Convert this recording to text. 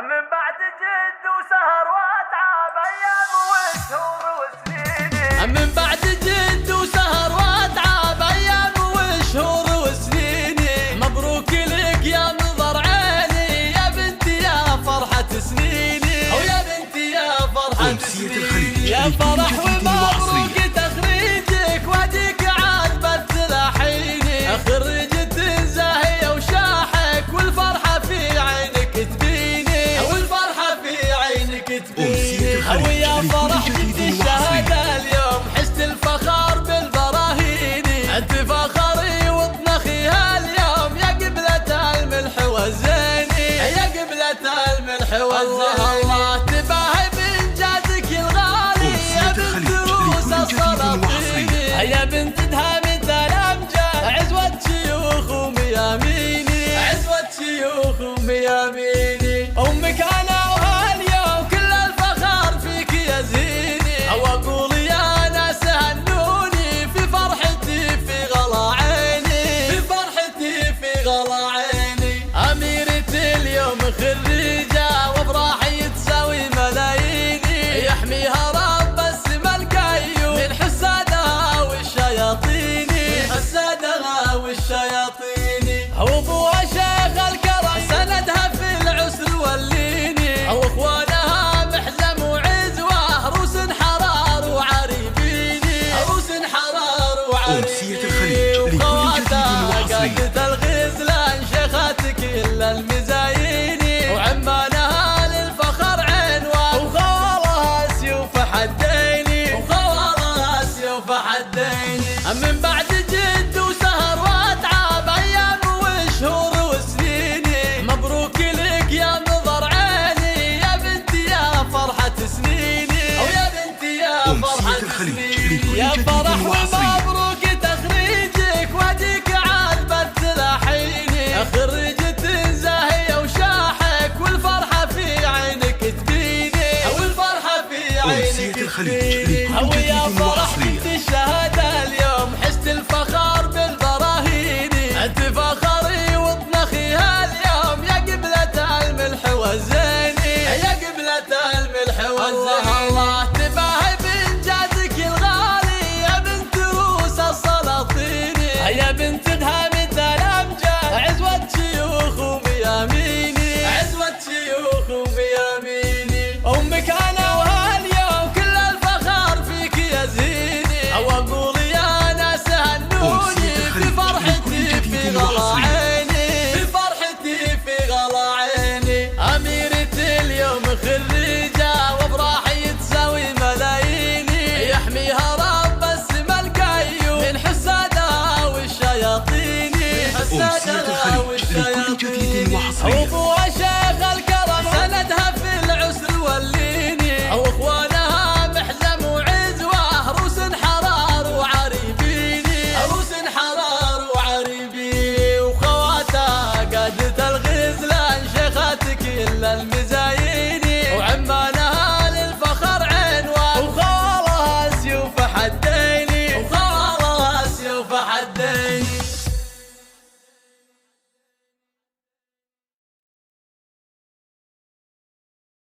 من بعد جد وسهر واتعب ايام وشهور وسنين. من بعد جد وسهر واتعب ايام وشهور وسنين. مبروك لك يا نظر عيني يا بنتي يا فرحة سنيني، او يا بنتي يا فرحة سنيني. يا فرح ومبروك تخريجك واديك عاد تلاحيني. خريجة زاهية وشاحك والفرحة في عينك تبيني، والفرحة في عينك تبيني. ويا فرح جبت الشهادة اليوم حست الفخر بالبراهين. انت فخري وطنخي هاليوم يا قبلة الملح والزيني، يا قبلة الملح والزيني. الله تباهي بإنجازك الغالي يا بنت روس السلاطين، يا بنت دهامة الأمجاد عزوة شيوخ ومياميني، عزوة شيوخ ومياميني. أمك أنا وهاليوم كل الفخر فيك يا زيني. أو أقول يا ناس هنوني في فرحتي في غلا عيني، في فرحتي في غلا عيني. أميرة اليوم خريجة وأفراحي تساوي ملاييني. يحميها رب السما القيوم من حسادها والشياطين، من حسادها والشياطين. أو أبوها شيخ الكرم سندها في العسر والليني. أو إخوانها محزم وعزوة روس حرار وعريبيني، روس حرار وعريبيني. وخواتها قادة الغزلان شيخات كل المزاييني. وعمانها للفخر عنوان وخوالها سيوف حديني، وخوالها سيوف حديني. من بعد جد وسهر واتعب ايام وشهور وسنين. مبروك لك يا نظر عيني يا بنتي يا فرحة سنيني، او يا بنتي يا فرحة سنيني. يا فرح ومبروك تخريجك واديك عاد تلاحيني. خريجة زاهية وشاحك والفرحة في عينك تبيني، والفرحة في عينك تبيني. ويا فرح جبت الشهادة اليوم حست الفخر بالبراهين. انت فخري وطنخي هاليوم يا قبلة الملح والزيني، يا قبلة الملح والزيني. الله تباهي بإنجازك الغالي يا بنت روس السلاطين، يا بنت دهامة الأمجاد عزوة شيوخ ومياميني، عزوة شيوخ ومياميني. أمك أنا وهاليوم كل الفخر فيك يا زيني. أو أقول يا ناس هنوني في فرحتي في غلا عيني، في فرحتي في غلا عيني. أميرة اليوم خريجة وأفراحي تساوي ملاييني. يحميها رب السما القيوم من حسادها والشياطين، من حسادها والشياطين. أبوها